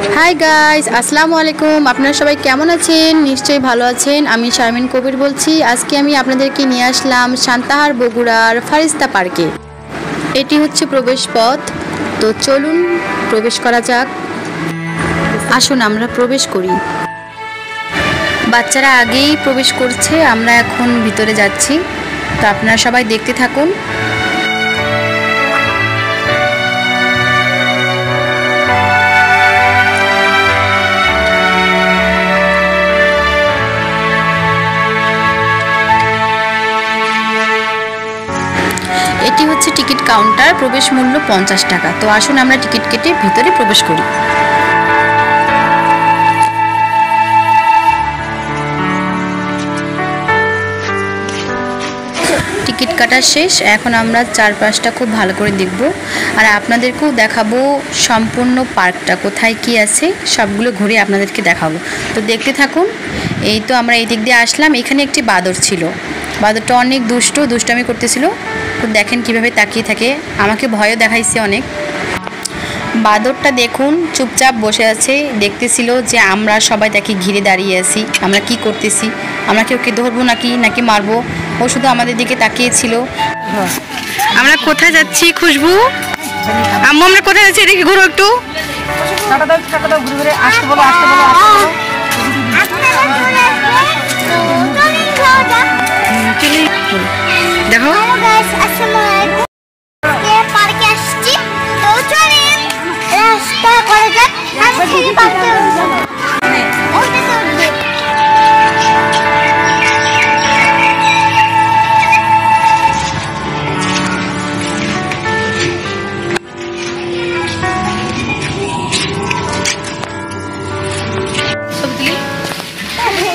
Hi guys, আসসালামু আলাইকুম। আপনারা সবাই কেমন আছেন? নিশ্চয়ই ভালো আছেন। আমি শারমিন কবির বলছি। আজকে আমি আপনাদেরকে নিয়ে আসলাম সান্তাহার বগুড়ার ফারিস্তা পার্কে। এটি হচ্ছে প্রবেশ পথ। তো চলুন প্রবেশ করা যাক। আসুন আমরা প্রবেশ করি। বাচ্চারা আগেই প্রবেশ করছে, আমরা এখন ভিতরে যাচ্ছি। তো আপনারা সবাই দেখতে থাকুন। এটি হচ্ছে টিকিট কাউন্টার। প্রবেশ মূল্য 50 টাকা। তো আসুন আমরা টিকিট কেটে ভিতরে প্রবেশ করি। টিকিট কাটা শেষ। এখন আমরা চারপাশটা খুব ভালো করে দেখব, আর আপনাদেরকেও দেখাবো সম্পূর্ণ পার্কটা কোথায় কি আছে সবগুলো ঘুরে আপনাদেরকে দেখাবো। তো দেখতে থাকুন। এই তো আমরা এই দিক দিয়ে আসলাম। এখানে একটি বাদর ছিল। বাদরটা অনেক দুষ্টামি করতেছিল। তো দেখেন কিভাবে তাকিয়ে থাকে, আমাকে ভয়ও দেখাইছে অনেক। বাদরটা দেখুন চুপচাপ বসে আছে, দেখতেছিল যে আমরা সবাই তাকে ঘিরে দাঁড়িয়ে আছি, আমরা কি করতেছি, আমরা কি ওকে ধরবো নাকি মারবো। ও শুধু আমাদের দিকে তাকিয়েছিল। আমরা কোথায় যাচ্ছি খুশবু? আম্মু আমরা কোথায় যাচ্ছি? এদিকে ঘুরো একটু। দেখো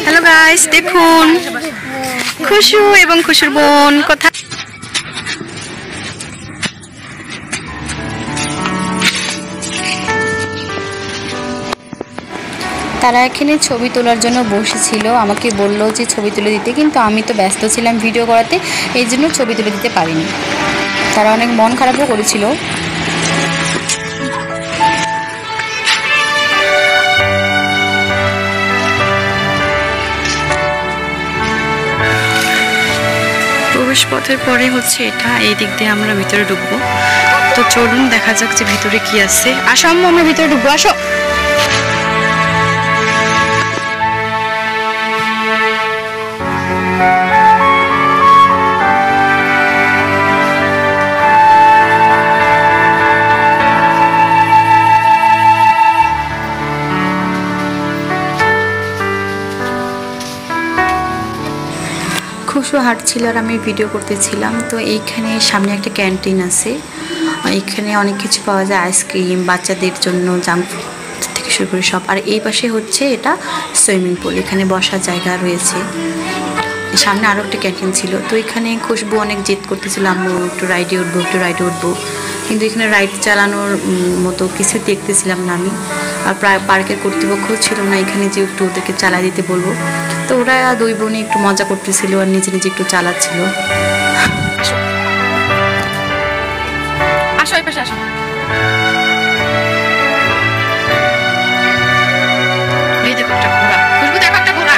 হ্যালো গাইস, দেখুন খুশু এবং খুশুর বোন কোথায়। তারা এখানে ছবি তোলার জন্য বসেছিল। আমাকে বলল যে ছবি তুলে দিতে, কিন্তু আমি তো ব্যস্ত ছিলাম ভিডিও করাতে, এই জন্য ছবি তুলে দিতে পারিনি। তারা অনেক মন খারাপও করেছিল। প্রবেশ পথের পরে হচ্ছে এটা, এই দিক দিয়ে আমরা ভিতরে ঢুকবো। তো চলুন দেখা যাক যে ভিতরে কি আছে। আসো আম্মু আমরা ভিতরে ঢুকবো, আসো। খুশু হাঁটছিল আর আমি ভিডিও করতেছিলাম। তো এইখানে সামনে একটা ক্যান্টিন আছে, এখানে অনেক কিছু পাওয়া যায়, আইসক্রিম, বাচ্চাদের জন্য জাঙ্ক ফুড থেকে শুরু করে সব। আর এই পাশে হচ্ছে এটা সুইমিং পুল, এখানে বসার জায়গা রয়েছে। সামনে আরও একটা ক্যান্টিন ছিল। তো এখানে খুশবু অনেক জেদ করতেছিল, আমি একটু রাইডে উঠবো, কিন্তু এখানে রাইড চালানোর মতো কিছু দেখতেছিলাম না আমি। আর প্রায় পার্কের কর্তৃপক্ষ ছিল না এখানে যে একটু ওদেরকে চালাই দিতে বলবো। তো ওরা দুই বোনে একটু মজা করতেছিল আর নিজে একটু চালাচ্ছিল। আসো এই পাশে আসো। এই দেখো একটা ঘোড়া, খুশবু দেখো একটা ঘোড়া।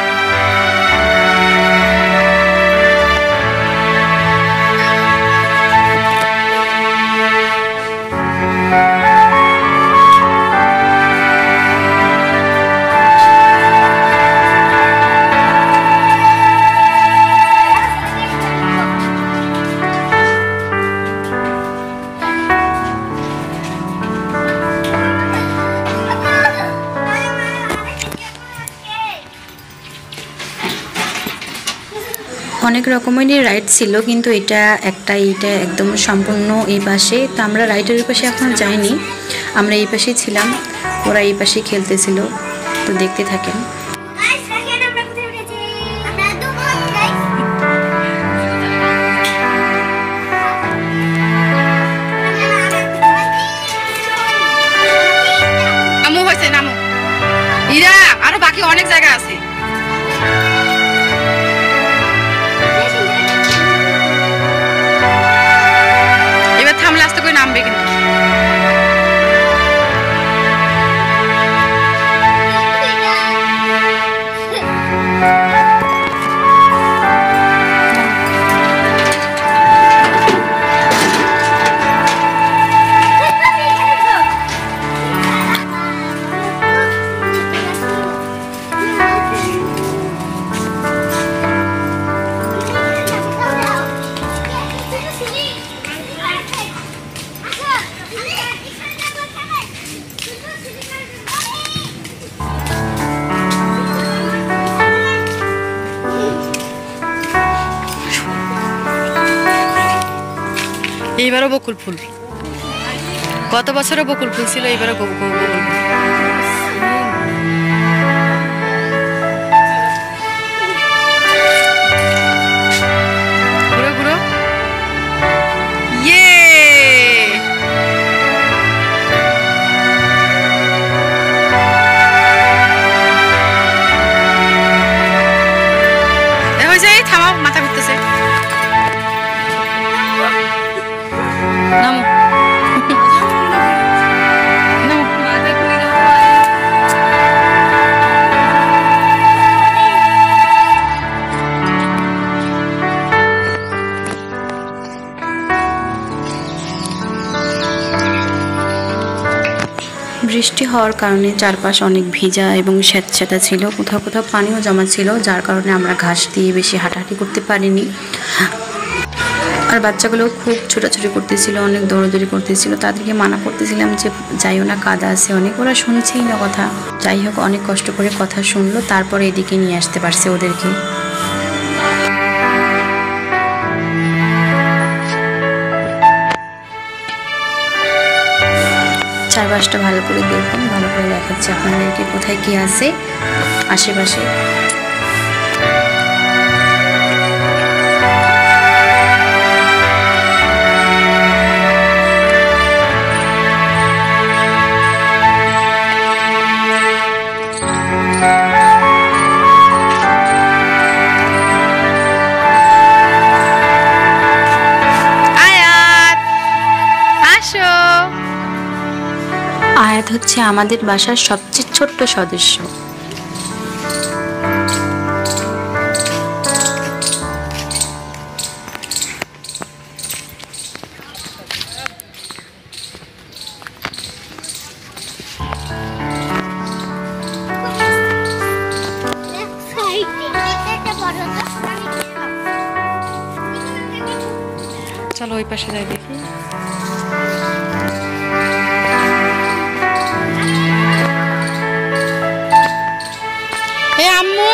অনেক রকমেরই রাইড ছিল, কিন্তু এটা একদম সম্পূর্ণ এই পাশে। তো আমরা রাইডের পাশে এখন যাইনি, আমরা এই পাশেই ছিলাম, ওরা এই পাশে খেলতেছিল। তো দেখতে থাকেন। আমু হয়েছে নামু, ইরা আরো বাকি অনেক জায়গা আছে। নামবে কিন্তু এইবারও বকুল ফুল, গত বছরও বকুল ফুল ছিল, এইবারও বকুল ফুল। ঘুরো ঘুরো, ইয়ে থামাও, মাথা ঘুরতেছে। নামো বৃষ্টি হওয়ার কারণে চারপাশ অনেক ভিজা এবং স্যাঁতস্যাঁতে ছিল, কোথাও কোথাও পানিও জমা ছিল, যার কারণে আমরা ঘাস দিয়ে বেশি হাঁটাহাঁটি করতে পারিনি। আর বাচ্চাগুলো খুব ছোটাছুটি করতেছিল, অনেক দৌড়াদৌড়ি করতেছিল, তাদেরকে মানা করতেছিলাম যে যাইও না, কাদা আছে অনেক, ওরা শুনছেই না কথা। যাই হোক, অনেক কষ্ট করে কথা শুনলো, তারপরে এদিকে নিয়ে আসতে পারছে ওদেরকে। চারপাশটা ভালো করে দেখুন, ভালো করে দেখাচ্ছে আপনাদেরকে কোথায় কি আছে আশেপাশে। আয়াত হচ্ছে আমাদের বাসার সবচেয়ে ছোট্ট সদস্য। চলো ওই পাশে যাই দেখি। আম্মু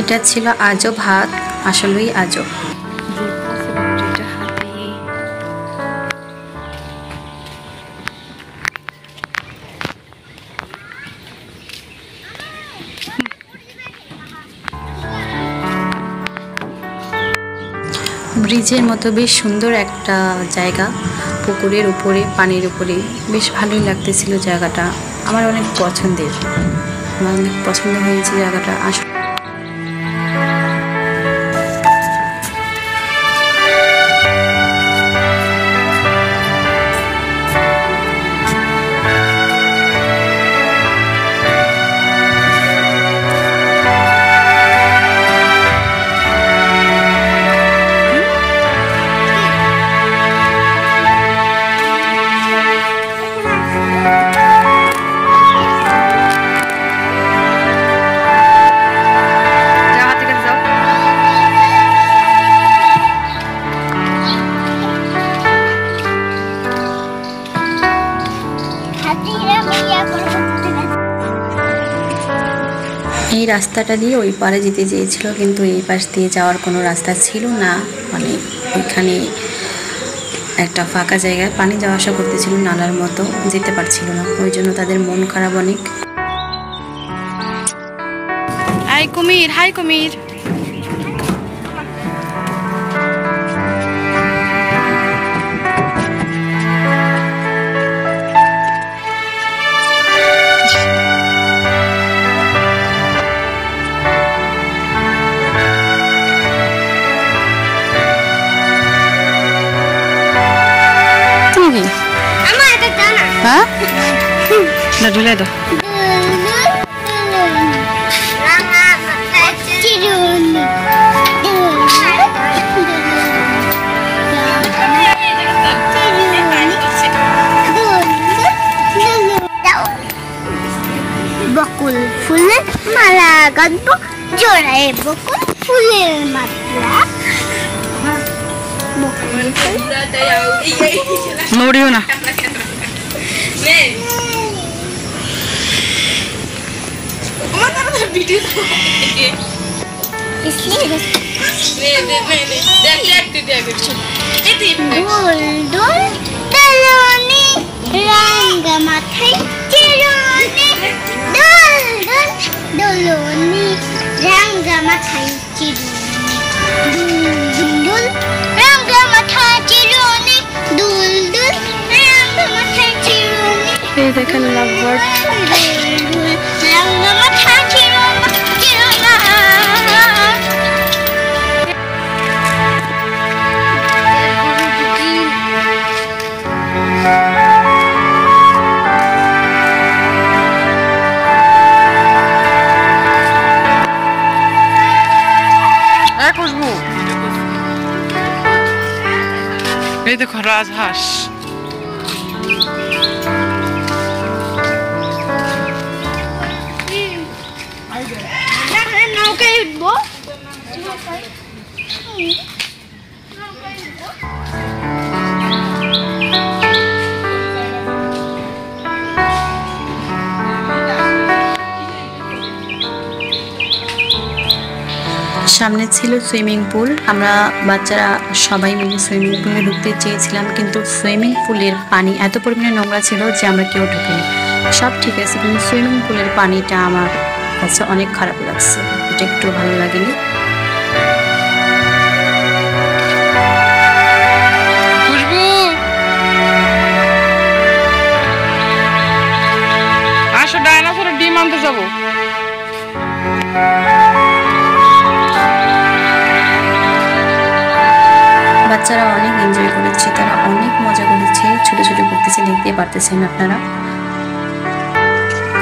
এটা ছিল আজব হাত, আসলেই আজব। ব্রিজের মতো বেশ সুন্দর একটা জায়গা, পুকুরের উপরে, পানির উপরে, বেশ ভালোই লাগতেছিল জায়গাটা। আমার অনেক পছন্দের, আমার অনেক পছন্দ হয়েছে জায়গাটা। এই রাস্তাটা দিয়ে ওই পারে যেতে চেয়েছিল, কিন্তু এই পাশ দিয়ে যাওয়ার কোনো রাস্তা ছিল না। মানে ওইখানে একটা ফাঁকা জায়গায় পানি যাওয়া আসা করতেছিল, নালার মতো, যেতে পারছিল না। ওই জন্য তাদের মন খারাপ অনেক। হাই কুমির, হাই কুমির। হ্যাঁ, না ঢুলে দাও। লাগাবো জোড়ায় বকুল ফুলের মালা। নড়িও না। রাঙ্গা মাথায় চিরুনি, দোল দোল দোলনি রাঙ্গা মাথায় চিরুনি, দুল দুল রাঙ্গা মাথায় চিরুনি, দুল দুল রাঙ্গা মাথায় চিরুনি। এই দেখেন লাভবার্ড। রাঙ্গা মাথায় চিরুনি চিরুনা। খুশবু, এই দেখো রাজহাঁস। নৌকায় উঠবো। সামনে ছিল সুইমিং পুল। আমরা বাচ্চারা সবাই মিলে সুইমিং পুলে ঢুকতে চেয়েছিলাম, কিন্তু সুইমিং পুলের পানি এত পরিমাণে নোংরা ছিল যে আমরা কেউ ঢুকিনি। সব ঠিক আছে, কিন্তু সুইমিং পুলের পানিটা আমার কাছে অনেক খারাপ লাগছে, এটা একটু ভালো লাগেনি। খুশবু, আসো ডাইনোসরের ডিম আনতে যাবো। বাচ্চারা অনেক এনজয় করেছে, তারা অনেক মজা করেছে, ছোট ছোট করতেছে, দেখতে পারতেছেন আপনারা।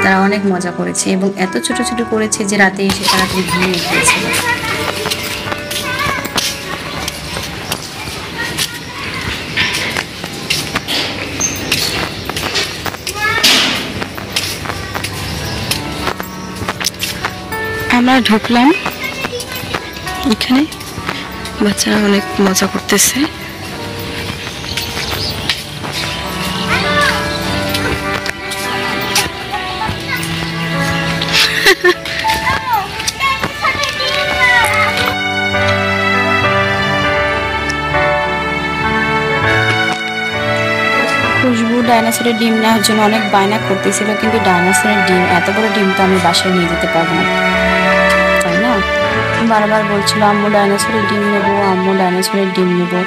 তারা অনেক মজা করেছে এবং এত ছোট ছোট করেছে যে রাতে এসে তাড়াতাড়ি ঘুমিয়ে গিয়েছিল। আমরা ঢুকলাম এখানে, বাচ্চারা অনেক মজা করতেছে। খুশবু ডাইনোসরের ডিম নেওয়ার জন্য অনেক বায়না করতেছিল, কিন্তু ডাইনোসরের ডিম, এত বড় ডিম তো আমি বাসায় নিয়ে যেতে পারবো না, তাই না? বারবার বলছিল আম্মু ডাইনোসরের ডিম নেবো, আম্মু ডাইনোসরের ডিম নেবো।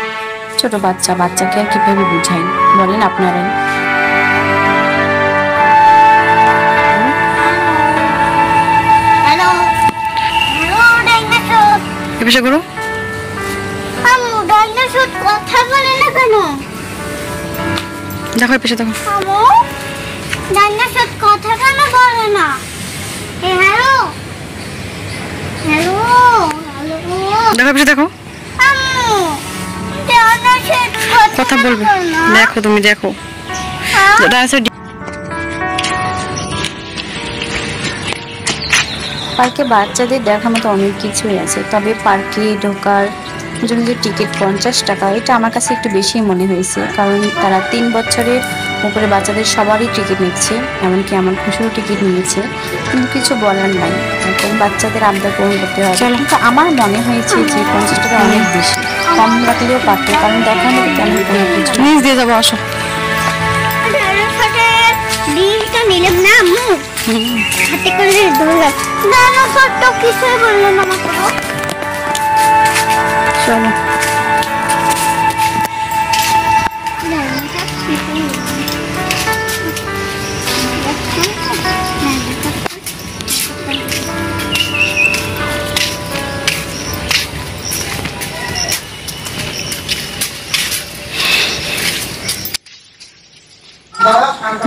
ছোট বাচ্চা, বাচ্চাকে আর কিভাবে বুঝাই বলেন আপনারাই? Hello hello dinosaur. এসে করো। আম্মু ডাইনোসর কথা বলে না কেন? দেখো পেছনে দেখো। আম্মু ডাইনোসর কথা কেন বলে না? হ্যালো হ্যালো হ্যালো দেখো পেছনে দেখো। আম্মু ডাইনোসর কথা বলবে, দেখো তুমি দেখো ডাইনোসর। পার্কে বাচ্চাদের দেখার মতো অনেক কিছুই আছে, তবে পার্কে ঢোকার জন্য যে টিকিট 50 টাকা, এটা আমার কাছে একটু বেশি মনে হয়েছে, কারণ তারা 3 বছরের উপরে বাচ্চাদের সবারই টিকিট নিচ্ছে, এমনকি আমার খুশিরও টিকিট নিয়েছে, কিন্তু কিছু বলার নাই, এখন বাচ্চাদের আবদার পূরণ করতে হয়। কিন্তু আমার মনে হয়েছে যে 50 টাকা অনেক বেশি, কম রাখলেও পারতো, কারণ দেখার মতো তেমন কোনো কিছু নিজ দিয়ে যাবো। আসো ডিমটা নিলাম না আম্মু, হাতে করে ধরলাম, ডাইনোসর তো কিছুই বললো না আমাকে। চলো।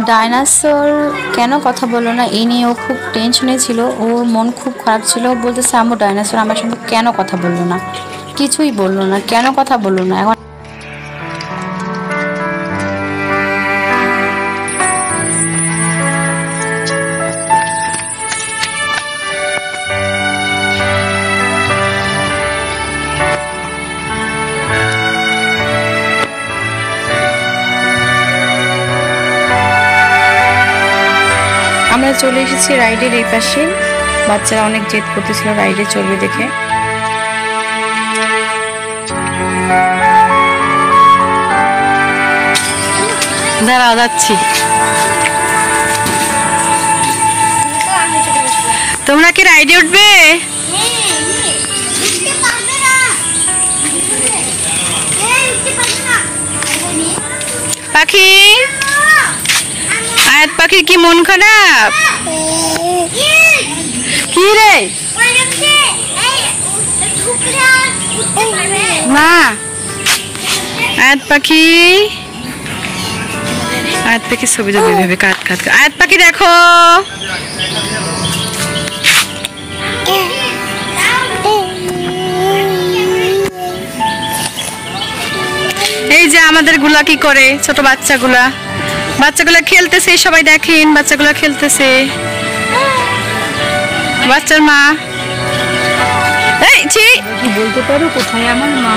ডাইনোসর কেন কথা বললো না এই নিয়ে ও খুব টেনশনে ছিল, ওর মন খুব খারাপ ছিল, বলতেছে আম্মু ডাইনোসর আমার সঙ্গে কেন কথা বললো না, কিছুই বললো না, কেন কথা বললো না। এখন আমরা চলে এসেছি রাইডের এই পাশে। বাচ্চারা অনেক জেদ করতেছিল রাইডে চলবে দেখে। দাঁড়াও, যাচ্ছি। তোমরা কি রাইডে উঠবে? পাখি, আয়াত পাখির কি মন খারাপ? কি রে মা? আয়াত পাখি, আয়াত পাখি ছবি তো ভেবে কাট কাট। আয়াত পাখি দেখো, এই যে আমাদের গুলা কি করে, ছোট বাচ্চাগুলা খেলতেছে। সবাই দেখেন বাচ্চাগুলা খেলতেছে। বাচ্চার মা, এই ছি, বলতে পারো কোথায় আমার মা?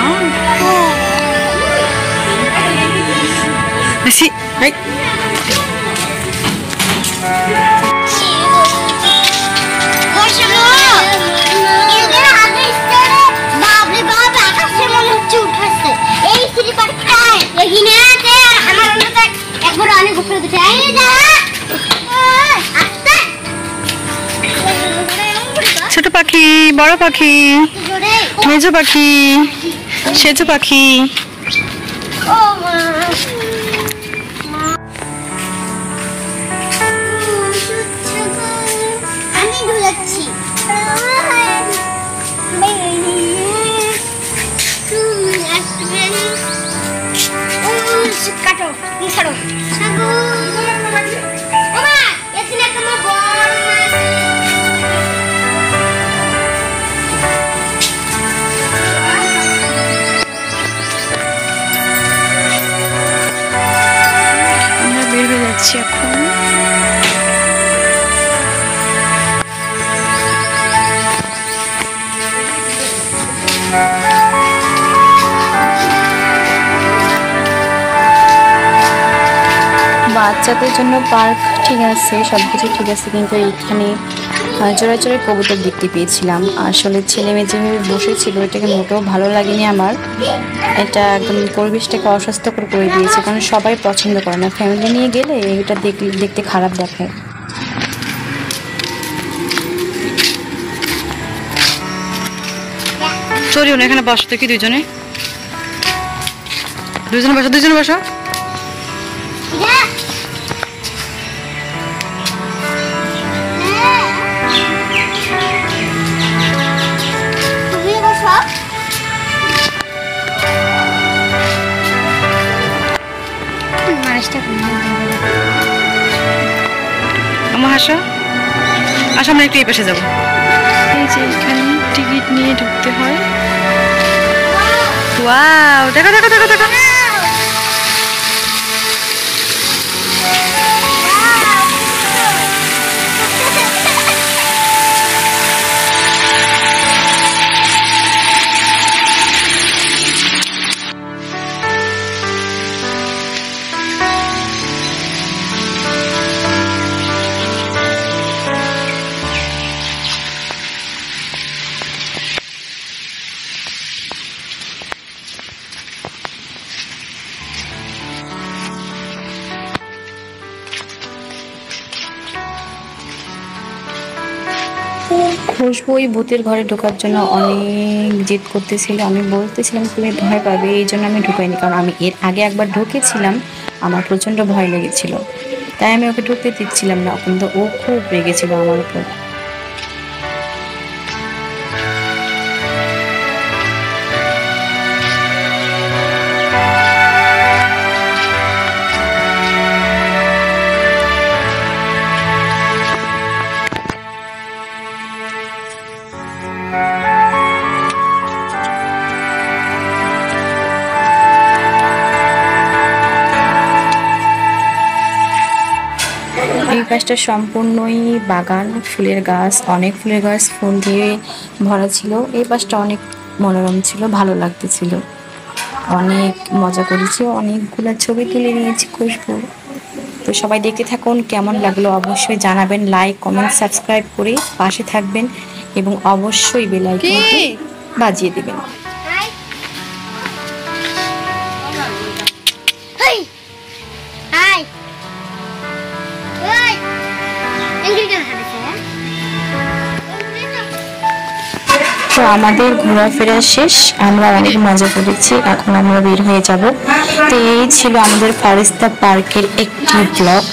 ছোট পাখি, বড় পাখি, মেজো পাখি, সেজো পাখি। আমি ধুলাচ্ছি। কাটো ছাড়ো। আমরা বের হয়ে যাচ্ছি এখন। বাচ্চাদের জন্য পার্ক ঠিক আছে, সবকিছু ঠিক আছে, কিন্তু এইখানে জোড়া জোড়া কবুতর দেখতে পেয়েছিলাম। আসলে ছেলে মেয়ে যেভাবে বসেছিল এটাকে মোটেও ভালো লাগেনি আমার। এটা একদম পরিবেশটাকে অস্বাস্থ্যকর করে দিয়েছে, কারণ সবাই পছন্দ করে না। ফ্যামিলি নিয়ে গেলে এটা দেখতে খারাপ দেখায়। চলিও না, এখানে বসো দেখি দুজনে বসো। আমার আসো, আমরা একটু এই পাশে যাবো। এই যে এখানে টিকিট নিয়ে ঢুকতে হয়। ওয়াও, দেখো দেখো দেখো দেখো। খুশবু ওই ভূতের ঘরে ঢোকার জন্য অনেক জেদ করতেছিল। আমি বলতেছিলাম তুমি ভয় পাবে, এই জন্য আমি ঢুকাইনি, কারণ আমি এর আগে একবার ঢুকেছিলাম, আমার প্রচণ্ড ভয় লেগেছিল, তাই আমি ওকে ঢুকতে দিচ্ছিলাম না। কিন্তু ও খুব রেগেছিল আমার উপর। এই পাশটা সম্পূর্ণই বাগান, ফুলের গাছ, অনেক ফুলের গাছ ফুল দিয়ে ভরা ছিল। এই পাশটা অনেক মনোরম ছিল, ভালো লাগতেছিল, অনেক মজা করেছি, অনেকগুলো ছবি তুলে নিয়েছি খুশবু। তো তো সবাই দেখতে থাকুন, কেমন লাগলো অবশ্যই জানাবেন, লাইক কমেন্ট সাবস্ক্রাইব করে পাশে থাকবেন এবং অবশ্যই বেল আইকনটি বাজিয়ে দিবেন। হাই হাই ওই ইংরেজি হাঁটছে তো আমাদের ঘোরাফেরা শেষ, আমরা অনেক মজা করেছি, এখন আমরা বের হয়ে যাব। তো এই ছিল আমাদের ফারিস্তা পার্কের একটি ব্লগ।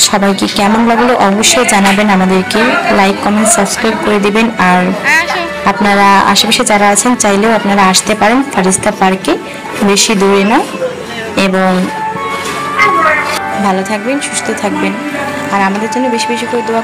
সবাইকে কেমন লাগলো অবশ্যই জানাবেন, আমাদেরকে লাইক কমেন্ট সাবস্ক্রাইব করে দিবেন। আর আপনারা আশেপাশে যারা আছেন চাইলেও আপনারা আসতে পারেন ফারিস্তা পার্কে, বেশি দূরে না। এবং ভালো থাকবেন, সুস্থ থাকবেন, আর আমাদের জন্য বেশি বেশি করে দোয়া